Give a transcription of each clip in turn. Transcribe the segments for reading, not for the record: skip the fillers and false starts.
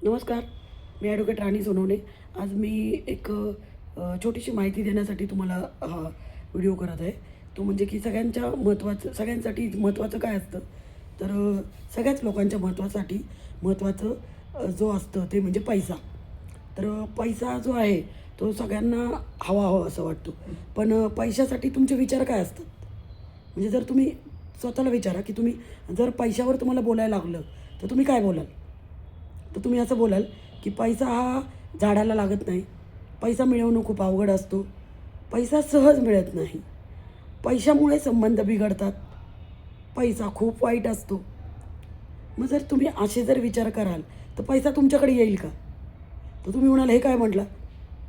नमस्कार. मी ॲडव्होकेट राणी सोनवणे. आज मी एक छोटीशी माहिती देण्यासाठी तुम्हाला हा व्हिडिओ करत आहे. तो म्हणजे की सगळ्यांसाठी महत्त्वाचं काय असतं, तर सगळ्याच लोकांच्या महत्त्वाचं जो असतं ते म्हणजे पैसा. तर पैसा जो आहे तो सगळ्यांना हवा असं वाटतो. पण पैशासाठी तुमचे विचार काय असतात? म्हणजे जर तुम्ही स्वतःला विचारा, की जर पैशावर तुम्हाला बोलायला लागलं, तर तुम्ही काय बोलाल? तर तुम्ही असं बोलाल, की पैसा हा झाडाला लागत नाही. पैसा मिळवणं खूप अवघड असतो. पैसा सहज मिळत नाही. पैशामुळे संबंध बिघडतात. पैसा खूप वाईट असतो. मग जर तुम्ही असे जर विचार कराल, तर पैसा तुमच्याकडे येईल का? तर तुम्ही म्हणाल, "हे काय म्हटला?"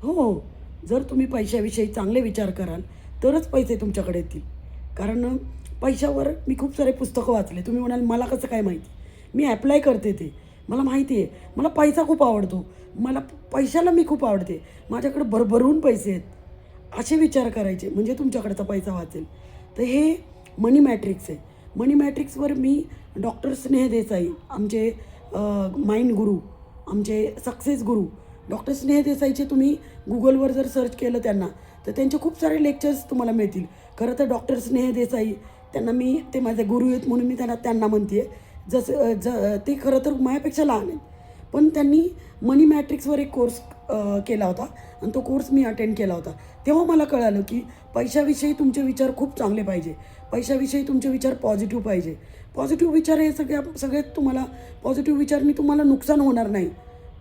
हो, जर तुम्ही पैशाविषयी चांगले विचार कराल, तरच पैसे तुमच्याकडे येतील. कारण पैशावर मी खूप सारे पुस्तकं वाचले. तुम्ही म्हणाल, "मला कसं काय माहिती?" मी ॲप्लाय करते ते. मला माहिती आहे. मला पैसा खूप आवडतो. मला पैशाला मी खूप आवडते. माझ्याकडे भरभरून पैसे आहेत. असे विचार करायचे म्हणजे तुमच्याकडचा पैसा वाचेल. तर हे मनी मॅट्रिक्स आहे. मनी मॅट्रिक्सवर मी डॉक्टर स्नेह देसाई आमचे माइंड गुरु, आमचे सक्सेस गुरु डॉक्टर स्नेह देसाईचे तुम्ही Googleवर जर सर्च केलं त्यांना, तर त्यांचे खूप सारे लेक्चर्स तुम्हाला मिळतील. खरं तर डॉक्टर स्नेह देसाई ते माझे गुरु आहेत म्हणून मी त्यांना म्हणते आहे. ते खरं तर माझ्यापेक्षा लहान आहेत. पण त्यांनी मनी मॅट्रिक्सवर एक कोर्स केला होता आणि तो कोर्स मी अटेंड केला होता. तेव्हा मला कळालं, की पैशाविषयी तुमचे विचार खूप चांगले पाहिजे. पैशाविषयी तुमचे विचार पॉझिटिव्ह पाहिजे. पॉझिटिव्ह विचार हे सगळ्यात तुम्हाला पॉझिटिव्ह विचारांनी तुम्हाला नुकसान होणार नाही,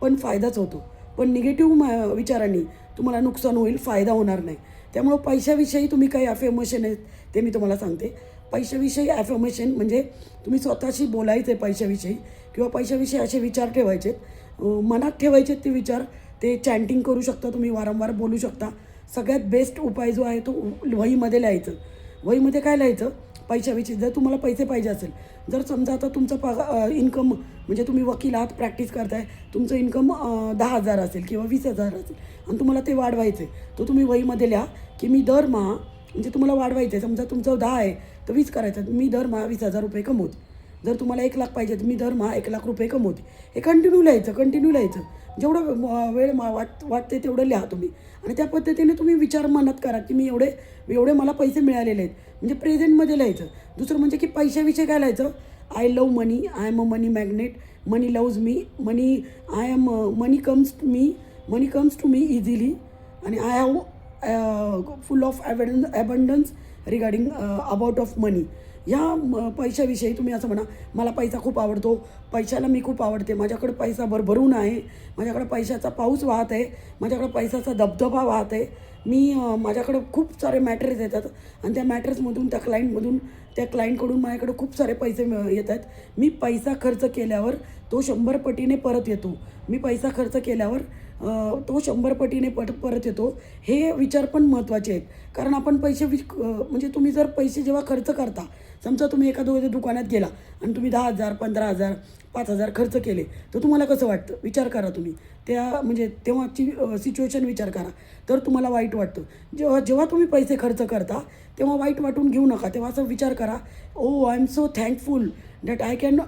पण फायदाच होतो. पण निगेटिव्ह विचारांनी तुम्हाला नुकसान होईल, फायदा होणार नाही. त्यामुळं पैशाविषयी तुम्ही काही अफर्मेशन आहेत ते मी तुम्हाला सांगते. पैशाविषयी अफर्मेशन म्हणजे तुम्ही स्वतःशी बोलायचं आहे पैशाविषयी किंवा पैशाविषयी असे विचार ठेवायचे मनात ठेवायचे ते विचार. ते चॅन्टिंग करू शकता तुम्ही, वारंवार बोलू शकता. सगळ्यात बेस्ट उपाय जो आहे तो वहीमध्ये लिहायचं. वहीमध्ये काय लिहायचं? पैशाविषयी. जर तुम्हाला पैसे पाहिजे असेल, जर समजा आता तुमचं इन्कम म्हणजे तुम्ही वकील आहात, प्रॅक्टिस करताय, तुमचं इन्कम 10,000 असेल किंवा 20,000 असेल आणि तुम्हाला ते वाढवायचं आहे, तर तुम्ही वहीमध्ये लिहा, की मी दरमहा म्हणजे तुम्हाला वाढवायचं आहे. समजा तुमचं 10 आहे तर 20 करायचं. मी दरमहा 20,000 रुपये कमवते. जर तुम्हाला 1,00,000 पाहिजे तर मी दरमहा 1,00,000 रुपये कमवते. हे कंटिन्यू लिहायचं. जेवढं वेळ वाटते तेवढं लिहा तुम्ही आणि त्या पद्धतीने तुम्ही विचार मनात करा, की मी एवढे एवढे मला पैसे मिळालेले आहेत. म्हणजे प्रेझेंटमध्ये लिहायचं. दुसरं म्हणजे की पैशाविषयी काय लिहायचं? I love money. I am a money magnet. Money loves me. Money comes to me easily आणि I have full of abundance regarding about of money. पैशाविषयी तुम्ही असं म्हणा, मला पैसा खूप आवडतो. पैशाला मी खूप आवडते. माझ्याकडे पैसा भरभरून आहे. माझ्याकडे पैशाचा पाऊस वाहत आहे. माझ्याकडे पैशाचा धबधबा वाहत आहे. माझ्याकडे खूप सारे मॅटर्स येतात आणि त्या मॅटर्समधून त्या क्लायंटकडून माझ्याकडे खूप सारे पैसे येतात. मी पैसा खर्च केल्यावर तो 100 पटीने परत येतो. मी पैसा खर्च केल्यावर तो 100 पटीने परत येतो. हे विचार पण महत्त्वाचे आहेत. कारण आपण म्हणजे तुम्ही जर पैसे जेव्हा खर्च करता, समजा तुम्ही एखाद्या दुकानात गेला आणि तुम्ही 10,000, 15,000, 5,000 खर्च केले, तर तुम्हाला कसं वाटतं? विचार करा तुम्ही. तेव्हाची सिच्युएशन विचार करा. तर तुम्हाला वाईट वाटतं. जेव्हा जेव्हा तुम्ही पैसे खर्च करता, तेव्हा वाईट वाटून घेऊ नका. तेव्हा असं विचार करा, I am so thankful that I can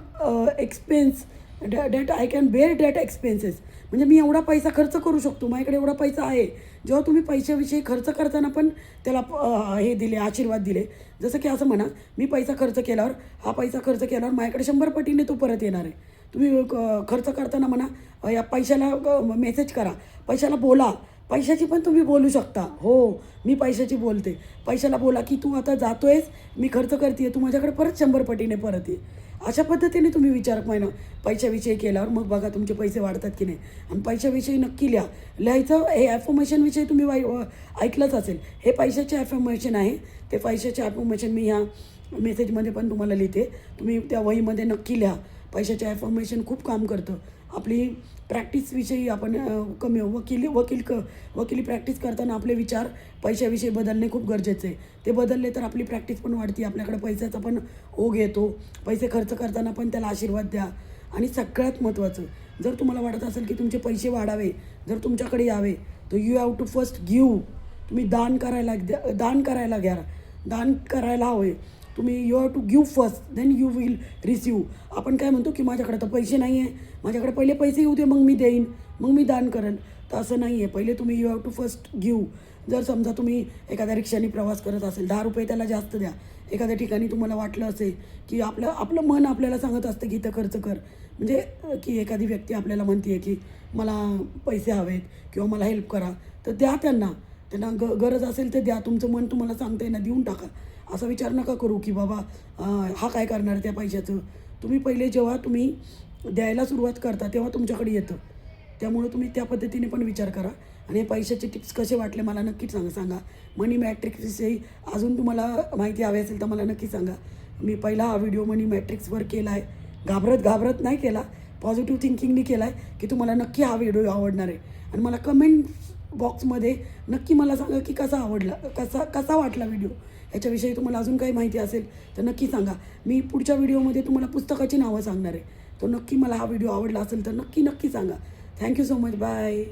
expense that I can bear that expenses. म्हणजे मी एवढा पैसा खर्च करू शकतो. माझ्याकडे एवढा पैसा आहे. जेव्हा तुम्ही पैशाविषयी खर्च करताना पण त्याला हे दिले, आशीर्वाद दिले. जसं की असं म्हणा, हा पैसा खर्च केल्यावर माझ्याकडे 100 पटीने तो परत येणार आहे. तुम्ही खर्च करताना म्हणा, या पैशाला मेसेज करा, पैशाला बोला. पैशाची पण तुम्ही बोलू शकता. हो, मी पैशाची बोलते. पैशाला बोला, की तू आता जातोयस, मी खर्च करते तू माझ्याकडे परत 100 पटीने परत ये. अशा पद्धतीने तुम्ही विचार पैशाविषयी केल्यावर मग बघा तुमचे पैसे वाढतात की नाही. आणि पैशाविषयी नक्की लिहा. लिहायचं हे ॲफर्मेशनविषयी तुम्ही ऐकलंच असेल. हे पैशाचे ॲफर्मेशन आहे. ते पैशाचे ॲफर्मेशन मी ह्या मेसेजमध्ये पण तुम्हाला लिहिते. तुम्ही त्या वहीमध्ये नक्की लिहा. पैशाचे ॲफर्मेशन खूप काम करतं. आपली प्रॅक्टिसविषयी आपण वकिली प्रॅक्टिस करताना आपले विचार पैशाविषयी बदलणे खूप गरजेचे आहे. ते बदलले तर आपली प्रॅक्टिस पण वाढते. आपल्याकडे पैशाचा पण ओघ येतो. पैसे खर्च करताना पण त्याला आशीर्वाद द्या. आणि सगळ्यात महत्त्वाचं, जर तुम्हाला वाटत असेल की तुमचे पैसे वाढावे, जर तुमच्याकडे यावे, तर you have to first give. तुम्ही दान करायला घ्या. दान करायला हवे. तुम्ही you have to give first then you will receive. आपण काय म्हणतो की माझ्याकडे तर पैसे नाही आहे, माझ्याकडे पहिले पैसे येऊ दे मग मी देईन, मग मी दान करेन. तर असं नाही आहे. पहिले तुम्ही you have to first give. जर समजा तुम्ही एखाद्या रिक्षाने प्रवास करत असेल, 10 रुपये त्याला जास्त द्या. एखाद्या ठिकाणी तुम्हाला वाटलं असेल की आपलं मन आपल्याला सांगत असतं की इथं खर्च कर, म्हणजे की एखादी व्यक्ती आपल्याला म्हणते की मला पैसे हवेत किंवा मला हेल्प करा, तर द्या त्यांना. गरज असेल ते द्या. तुमचं मन तुम्हाला सांगतंय ना, देऊन टाका. असा विचार नका करू की बाबा हा काय करणार त्या पैशाचं. तुम्ही पहिले जेव्हा तुम्ही द्यायला सुरुवात करता तेव्हा तुमच्याकडे येतं. त्यामुळे तुम्ही त्या पद्धतीने पण विचार करा. आणि पैशाचे टिप्स कसे वाटले मला नक्कीच सांगा. मनी मॅट्रिक्सविषयी अजून तुम्हाला माहिती हवी असेल तर मला नक्की सांगा. मी पहिला हा व्हिडिओ मनी मॅट्रिक्सवर केला आहे. घाबरत नाही केला, पॉझिटिव्ह थिंकिंगनी केला आहे की तुम्हाला नक्की हा व्हिडिओ आवडणार आहे. आणि मला कमेंट बॉक्समध्ये नक्की मला सांगा की कसा वाटला व्हिडिओ. याच्याविषयी तुम्हाला अजून काही माहिती असेल तर नक्की सांगा. मी पुढच्या व्हिडिओमध्ये तुम्हाला पुस्तकाची नावं सांगणार आहे. तर नक्की मला हा व्हिडिओ आवडला असेल तर नक्की सांगा. Thank you so much. बाय.